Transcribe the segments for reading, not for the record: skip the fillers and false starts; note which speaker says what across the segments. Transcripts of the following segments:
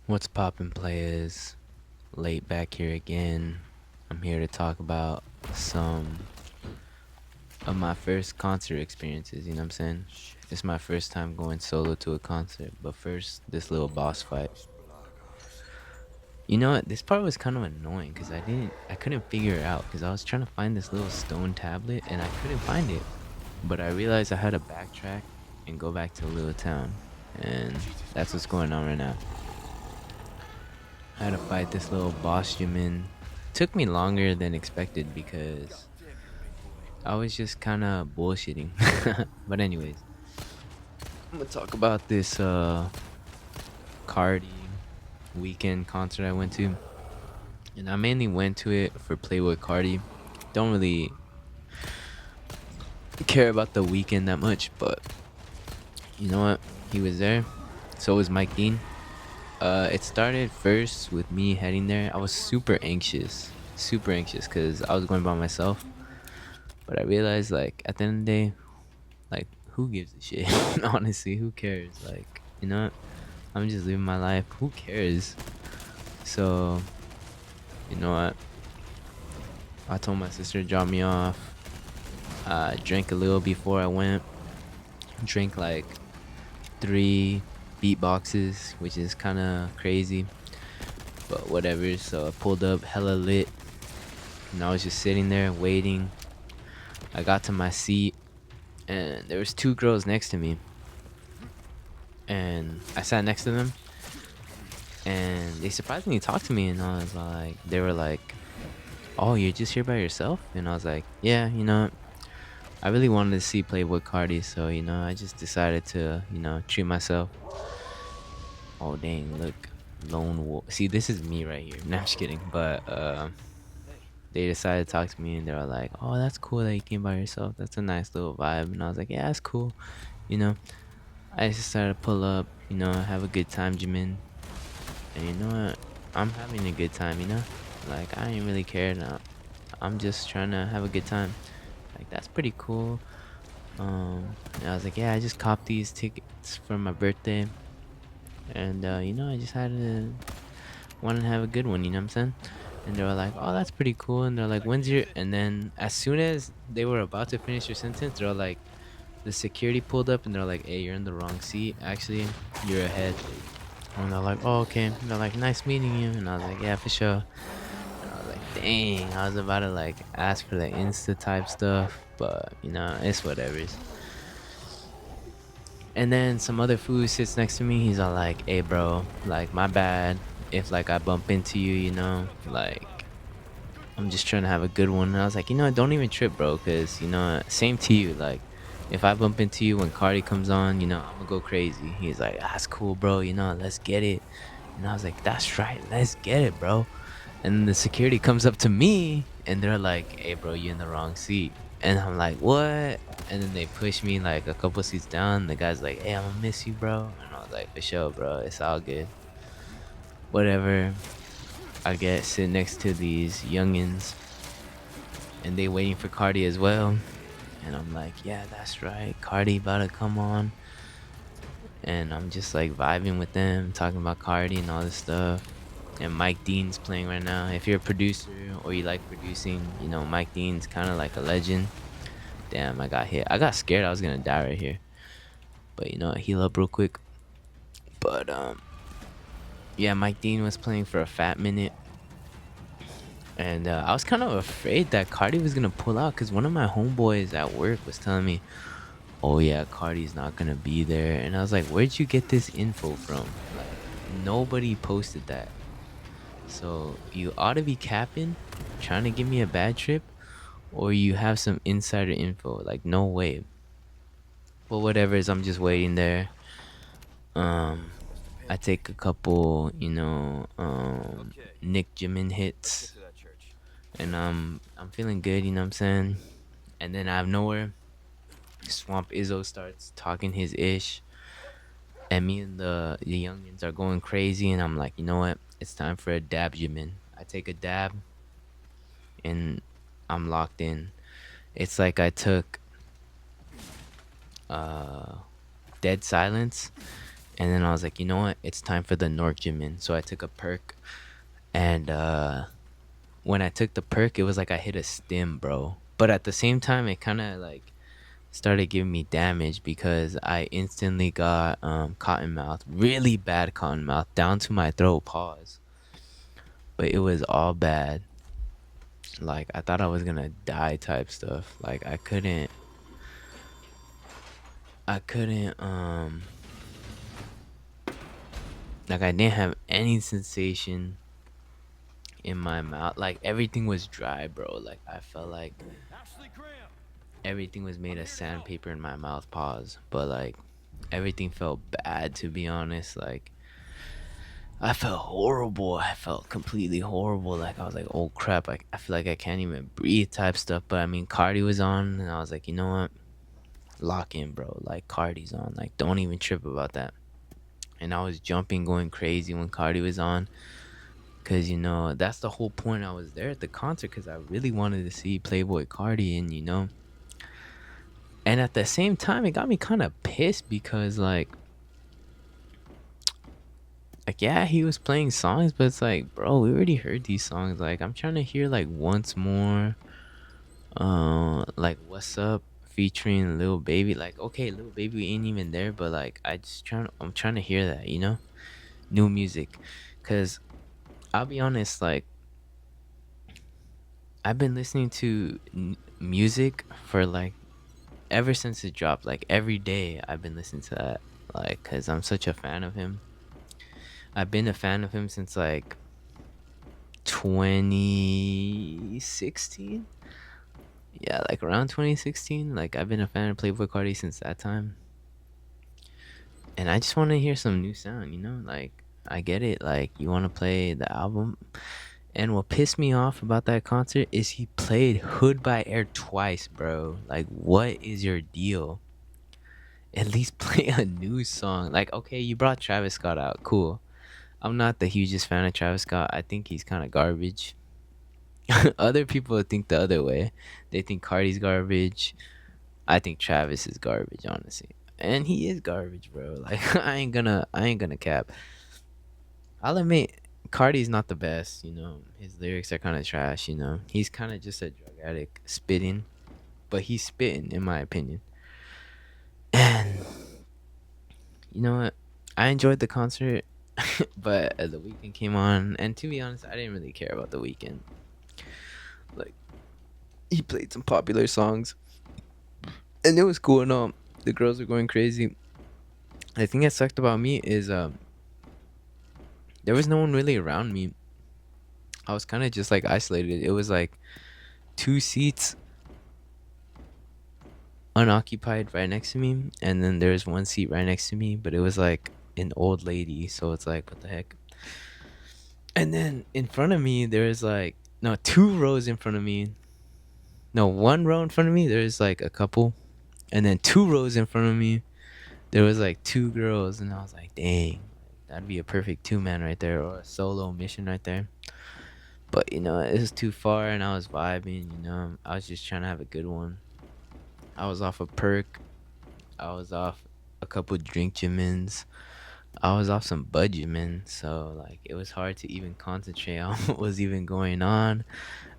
Speaker 1: What's poppin', playas? Late back here again. I'm here to talk about some of my first concert experiences, you know what I'm saying? It's my first time going solo to a concert, but first, this little boss fight. You know what? This part was kind of annoying because I couldn't figure it out because I was trying to find this little stone tablet and I couldn't find it. But I realized I had to backtrack and go back to the little town, and that's what's going on right now. I had to fight this little boss human. Took me longer than expected because I was just kind of bullshitting. But anyways, I'm gonna talk about this Cardi weekend concert I went to, and I mainly went to it for Playboy Cardi. Don't really care about the weekend that much, but you know what? He was there. So was Mike Dean. It started first with me heading there. I was super anxious, because I was going by myself. But I realized, like, at the end of the day, like, who gives a shit? Honestly, who cares? Like, you know what? I'm just living my life. Who cares? So, you know what? I told my sister to drop me off. I drank a little before I went. Drank like 3 beatboxes, which is kind of crazy, but whatever. So I pulled up hella lit, and I was just sitting there waiting. I got to my seat, and there was 2 girls next to me, and I sat next to them, and they surprisingly talked to me, and I was like, they were like, "Oh, you're just here by yourself?" And I was like, "Yeah, I really wanted to see Playboy Cardi, so I just decided to treat myself." Oh dang, look, lone wolf. See, this is me right here. No, I'm just kidding. But they decided to talk to me, and they were like, "Oh, that's cool that you came by yourself. That's a nice little vibe." And I was like, "Yeah, that's cool." You know, I just decided to pull up. Have a good time, Jimin. And you know what? I'm having a good time. Like I ain't really care now. I'm just trying to have a good time. Like that's pretty cool. And I was like, yeah, I just copped these tickets for my birthday, and I just had to want to have a good one. You know what I'm saying? And they were like, "Oh, that's pretty cool." And they're like, "When's your?" And then as soon as they were about to finish their sentence, they're like, the security pulled up and they're like, "Hey, you're in the wrong seat. Actually, you're ahead." And they're like, "Oh, okay." And they're like, "Nice meeting you." And I was like, "Yeah, for sure." And I was like, "Dang!" I was about to like ask for the Insta type stuff, but it's whatever's. And then some other fool sits next to me. He's all like, "Hey, bro, like my bad if like I bump into you. Like." I'm just trying to have a good one. And I was like, don't even trip, bro, because same to you. Like, if I bump into you when Cardi comes on, I'm gonna go crazy. He's like, that's cool, bro. Let's get it. And I was like, that's right, let's get it, bro. And then the security comes up to me and they're like, hey, bro, you in the wrong seat. And I'm like, what? And then they push me like a couple seats down. The guy's like, hey, I'm gonna miss you, bro. And I was like, for sure, bro. It's all good. Whatever. I get sit next to these youngins and they waiting for Cardi as well. And I'm like, yeah, that's right. Cardi about to come on. And I'm just like vibing with them, talking about Cardi and all this stuff. And Mike Dean's playing right now. If you're a producer or you like producing, Mike Dean's kind of like a legend. Damn, I got hit. I got scared I was gonna die right here. But heal up real quick. But yeah, Mike Dean was playing for a fat minute. And I was kind of afraid that Cardi was gonna pull out because one of my homeboys at work was telling me, oh yeah, Cardi's not gonna be there. And I was like, where'd you get this info from? Like, nobody posted that. So you ought to be capping, trying to give me a bad trip, or you have some insider info. Like, no way. But whatever is, I'm just waiting there. Um, I take a couple, Nick Jimin hits, and I'm feeling good. You know what I'm saying? And then out of nowhere, Swamp Izzo starts talking his ish, and me and the youngins are going crazy, and I'm like, you know what? It's time for a dab, Jimin. I take a dab, and I'm locked in. It's like I took uh dead silence And then I was like, you know what? It's time for the Norjimin. So I took a perk, and when I took the perk, it was like I hit a stim, bro. But at the same time, it kind of like started giving me damage because I instantly got cotton mouth, really bad cotton mouth, down to my throat. Pause. But it was all bad. Like I thought I was gonna die, type stuff. Like I couldn't, like I didn't have any sensation in my mouth. Like everything was dry, bro. Like I felt like everything was made of sandpaper in my mouth. Pause. But like everything felt bad, to be honest. Like I felt horrible. I felt completely horrible. Like I was like, oh crap. I feel like I can't even breathe, type stuff. But I mean, Cardi was on, and I was like, you know what? Lock in, bro. Like Cardi's on. Like don't even trip about that. And I was jumping, going crazy when Cardi was on. Cause that's the whole point. I was there at the concert because I really wanted to see Playboy Cardi, and at the same time, it got me kind of pissed because like yeah, he was playing songs, but it's like, bro, we already heard these songs. Like I'm trying to hear like once more, like What's Up featuring Lil Baby. Like okay, Lil Baby ain't even there, but like I'm trying to hear that, new music, cause I'll be honest, like I've been listening to music for like ever since it dropped. Like every day I've been listening to that, like because I'm such a fan of him. I've been a fan of him since like 2016. Yeah, like around 2016. Like I've been a fan of Playboy Cardi since that time, and I just want to hear some new sound. Like I get it. Like you want to play the album, and what pissed me off about that concert is he played Hood by Air twice, bro. Like what is your deal? At least play a new song. Like okay, you brought Travis Scott out, cool. I'm not the hugest fan of Travis Scott. I think he's kind of garbage. Other people think the other way. They think Cardi's garbage. I think Travis is garbage, honestly. And he is garbage, bro. Like I ain't gonna cap. I'll admit Cardi's not the best, His lyrics are kind of trash, He's kind of just a drug addict spitting, but he's spitting in my opinion. And you know what? I enjoyed the concert, but the weekend came on, and to be honest, I didn't really care about the weekend. Like he played some popular songs, and it was cool and all. The girls were going crazy. The thing that sucked about me is there was no one really around me. I was kind of just like isolated. It was like two seats unoccupied right next to me, and then there's one seat right next to me, but it was like an old lady, so it's like what the heck. And then in front of me there's like no, two rows in front of me. No, one row in front of me there's like a couple, and then two rows in front of me there was like two girls, and I was like, dang, that'd be a perfect two-man right there, or a solo mission right there. But it was too far, and I was vibing. I was just trying to have a good one. I was off a perk. I was off a couple drink Jimins. I was off some budgemin, so like it was hard to even concentrate on what was even going on.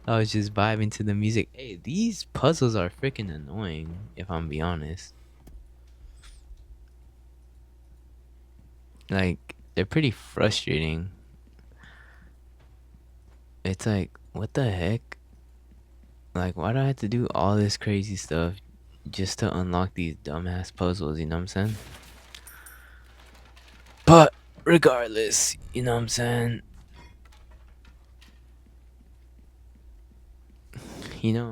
Speaker 1: I was just vibing to the music. Hey, these puzzles are freaking annoying, if I'm be honest. Like they're pretty frustrating. It's like, what the heck? Like, why do I have to do all this crazy stuff just to unlock these dumbass puzzles? You know what I'm saying? But regardless, you know what I'm saying?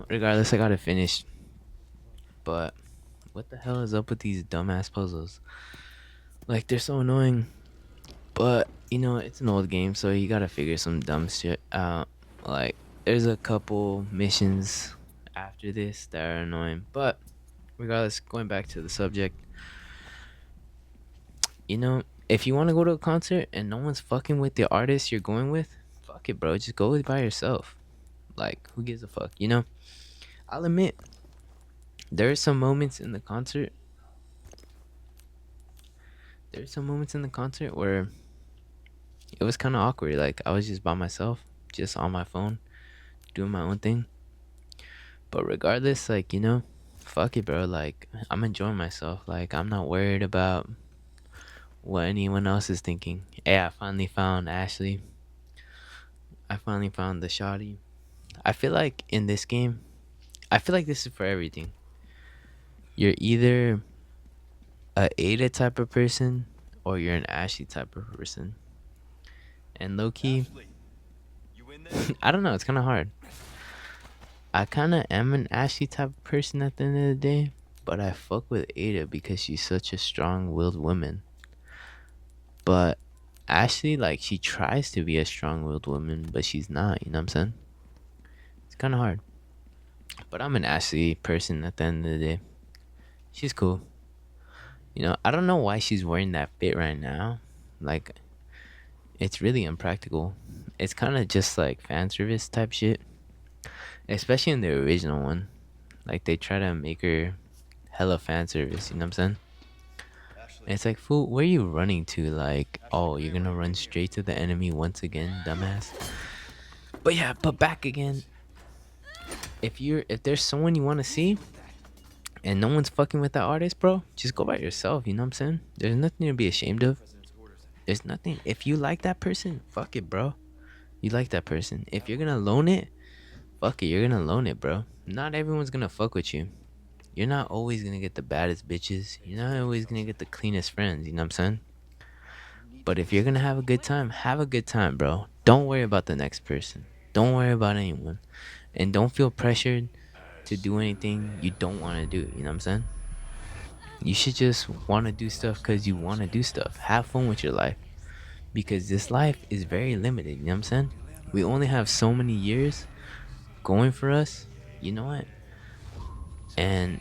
Speaker 1: Regardless, I got it finished. But what the hell is up with these dumbass puzzles? Like, they're so annoying. But, it's an old game, so you gotta figure some dumb shit out. Like, there's a couple missions after this that are annoying. But regardless, going back to the subject, if you want to go to a concert and no one's fucking with the artist you're going with, fuck it, bro. Just go by yourself. Like, who gives a fuck? I'll admit, there are some moments in the concert. there's some moments in the concert where it was kind of awkward. Like I was just by myself, just on my phone, doing my own thing. But regardless, like fuck it, bro. Like I'm enjoying myself. Like I'm not worried about what anyone else is thinking. Hey, I finally found Ashley. I finally found the shotty. I feel like in this game, I feel like this is for everything. You're either a Ada type of person or you're an Ashley type of person. And low key, I don't know. It's kind of hard. I kind of am an Ashley type of person at the end of the day, but I fuck with Ada because she's such a strong-willed woman. But Ashley, like, she tries to be a strong-willed woman, but she's not. You know what I'm saying? It's kind of hard. But I'm an Ashley person at the end of the day. She's cool. I don't know why she's wearing that fit right now. Like, it's really impractical. It's kind of just like fan service type shit, especially in the original one. Like, they try to make her hella fan service. You know what I'm saying? And it's like, fool, where are you running to? Like, oh, you're gonna run straight to the enemy once again, dumbass. But yeah, but back again. If there's someone you want to see, and no one's fucking with that artist, bro, just go by yourself. You know what I'm saying? There's nothing to be ashamed of. There's nothing. If you like that person, fuck it, bro. You like that person. If you're gonna loan it, fuck it, you're gonna loan it, bro. Not everyone's gonna fuck with you. You're not always gonna get the baddest bitches. You're not always gonna get the cleanest friends. You know what I'm saying? But if you're gonna have a good time, bro. Don't worry about the next person. Don't worry about anyone. And don't feel pressured to do anything you don't want to do. You know what I'm saying? You should just want to do stuff because you want to do stuff. Have fun with your life. Because this life is very limited. You know what I'm saying? We only have so many years going for us. You know what? And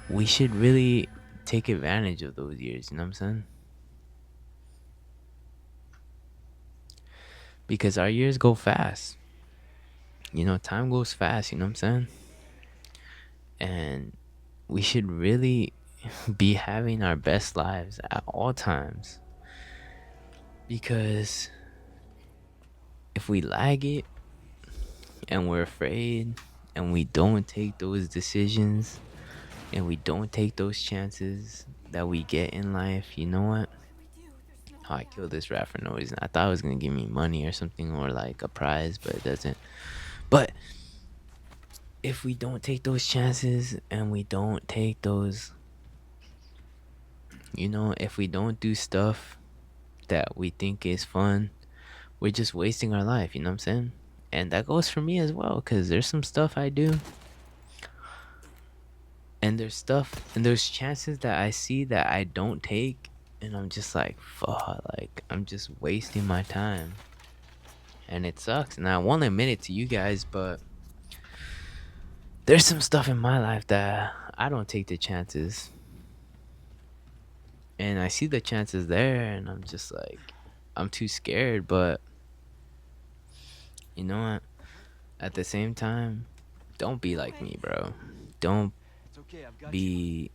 Speaker 1: we should really take advantage of those years. You know what I'm saying? Because our years go fast. Time goes fast. You know what I'm saying? And we should really be having our best lives at all times. Because if we lag it and we're afraid and we don't take those decisions and we don't take those chances that we get in life, you know what? Oh, I killed this rat for no reason. I thought it was gonna give me money or something or like a prize, but it doesn't. But if we don't take those chances and we don't take those, if we don't do stuff that we think is fun, we're just wasting our life. You know what I'm saying? And that goes for me as well, because there's some stuff I do and there's chances that I see that I don't take, and I'm just like, fuck, like I'm just wasting my time, and it sucks. And I won't admit it to you guys, but there's some stuff in my life that I don't take the chances, and I see the chances there, and I'm just like, I'm too scared. But you know what? At the same time, don't be like me, bro. Don't be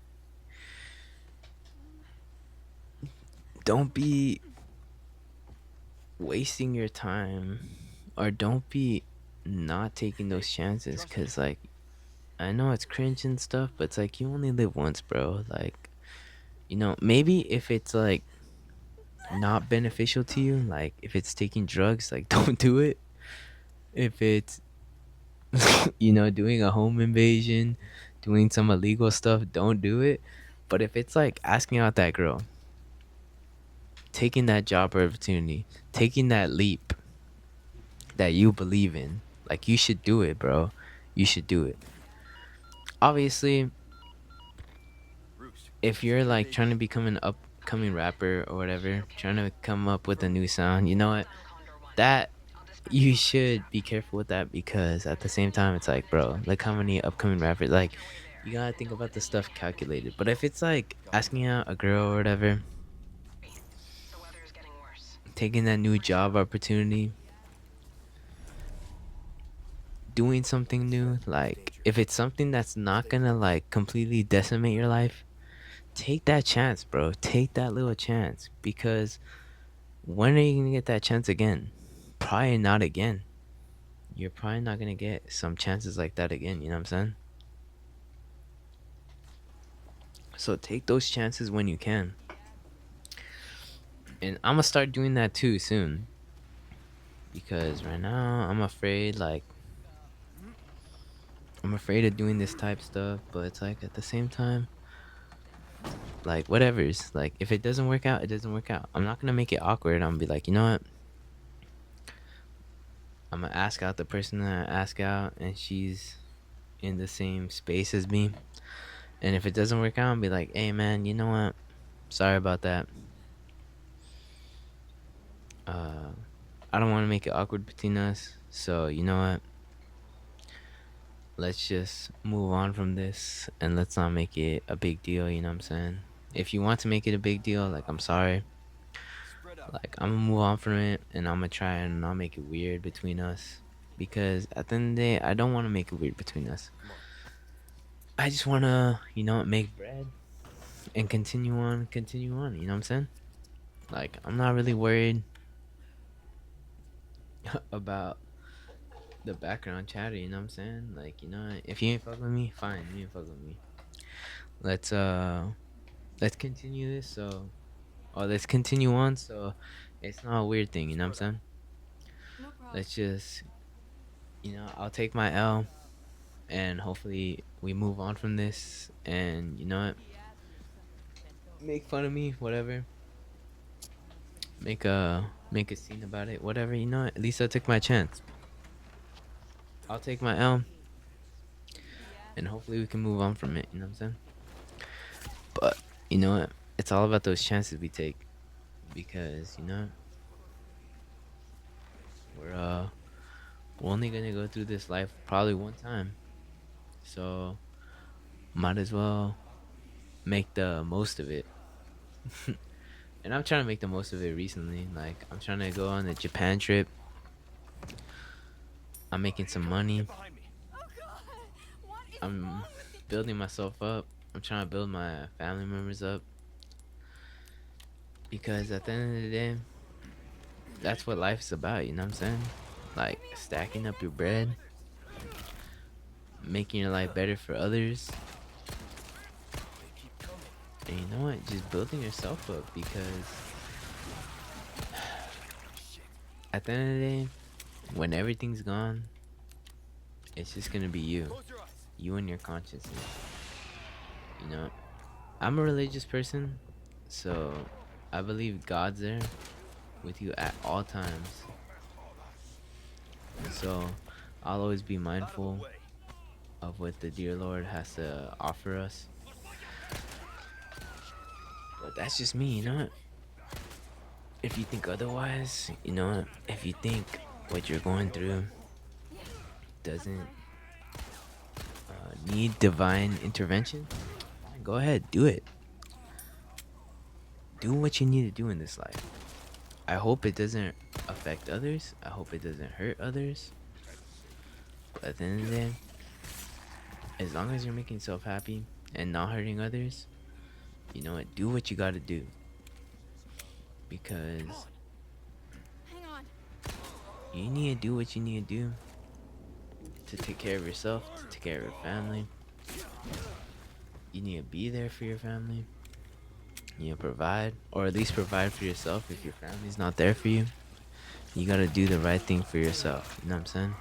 Speaker 1: don't be wasting your time, or don't be not taking those chances, because like I know it's cringe and stuff, but it's like you only live once, bro. Like, maybe if it's like not beneficial to you, like if it's taking drugs, like don't do it. If it's doing a home invasion, doing some illegal stuff, don't do it. But if it's like asking out that girl, taking that job opportunity, taking that leap that you believe in, like you should do it, bro. You should do it. Obviously, if you're like trying to become an upcoming rapper or whatever, trying to come up with a new sound, you know what? That you should be careful with that, because at the same time it's like, bro, like how many upcoming rappers, like you gotta think about the stuff calculated. But if it's like asking out a girl or whatever, taking that new job opportunity, doing something new, like if it's something that's not gonna like completely decimate your life, take that chance, bro. Take that little chance, because when are you gonna get that chance again? Probably not again. You're probably not gonna get some chances like that again. You know what I'm saying? So take those chances when you can. And I'm gonna start doing that too soon. Because right now I'm afraid, like, I'm afraid of doing this type stuff, but it's like at the same time, like, whatever's, like, if it doesn't work out, it doesn't work out. I'm not gonna make it awkward. I'm gonna be like, you know what? I'm gonna ask out the person that I ask out, and she's in the same space as me. And if it doesn't work out, I'll be like, hey man, you know what? Sorry about that. Uh, I don't want to make it awkward between us. So you know what? Let's just move on from this, and let's not make it a big deal. You know what I'm saying? If you want to make it a big deal, like, I'm sorry. Like, I'm gonna move on from it, and I'm gonna try and not make it weird between us. Because at the end of the day, I don't want to make it weird between us. I just wanna, make bread and continue on, continue on. You know what I'm saying? Like, I'm not really worried about the background chatter. You know what I'm saying? Like, if you ain't fuck with me, fine. You ain't fuck with me. Let's let's continue this. So, or let's continue on. So, it's not a weird thing. You know what I'm saying? Let's just, I'll take my L, and hopefully we move on from this. And you know what? Make fun of me, whatever. Make a scene about it, whatever. You know what? At least I took my chance. I'll take my L, and hopefully we can move on from it. You know what I'm saying? But you know what? It's all about those chances we take, because we're uh we're only gonna go through this life probably one time, so might as well make the most of it. And I'm trying to make the most of it recently. Like, I'm trying to go on a Japan trip. I'm making some money. I'm building myself up. I'm trying to build my family members up, because at the end of the day, that's what life is about. You know what I'm saying? Like, stacking up your bread, making your life better for others. And you know what? Just building yourself up, because at the end of the day, when everything's gone, it's just gonna be you. You and your consciousness. You know? I'm a religious person, so I believe God's there with you at all times. So I'll always be mindful of what the dear Lord has to offer us. But that's just me, you know what? If you think otherwise, if you think what you're going through doesn't need divine intervention, go ahead, do it. Do what you need to do in this life. I hope it doesn't affect others. I hope it doesn't hurt others. But at the end of the day, as long as you're making yourself happy and not hurting others, you know what? Do what you gotta do. Because you need to do what you need to do to take care of yourself, to take care of your family. You need to be there for your family. You need to provide, or at least provide for yourself if your family's not there for you. You gotta do the right thing for yourself. You know what I'm saying?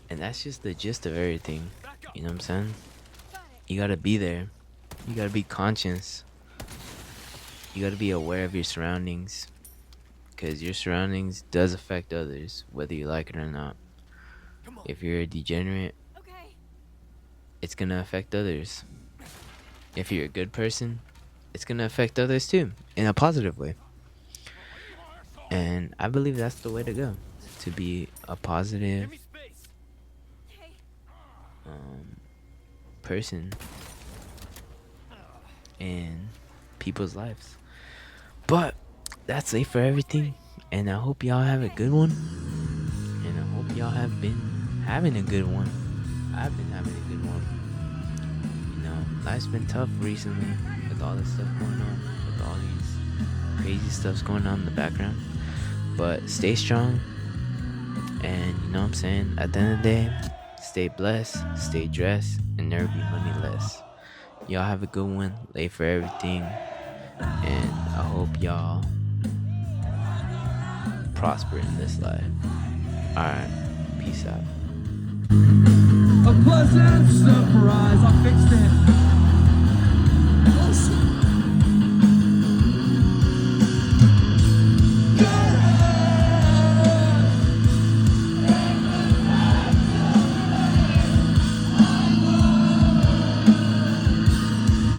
Speaker 1: And that's just the gist of everything. You know what I'm saying? You gotta be there. You gotta be conscious. You gotta be aware of your surroundings. Because your surroundings does affect others, whether you like it or not. If you're a degenerate, it's gonna affect others. If you're a good person, it's gonna affect others too, in a positive way. And I believe that's the way to go. To be a positive person in people's lives. But that's it for everything. And I hope y'all have a good one. And I hope y'all have been having a good one. I've been having a good one. life's been tough recently with all this stuff going on, with all these crazy stuffs going on in the background. But stay strong, and you know what I'm saying? At the end of the day, stay blessed, stay dressed, and never be moneyless. Y'all have a good one. Late for everything. And I hope y'all prosper in this life. Alright, peace out.
Speaker 2: A pleasant surprise, I fixed it.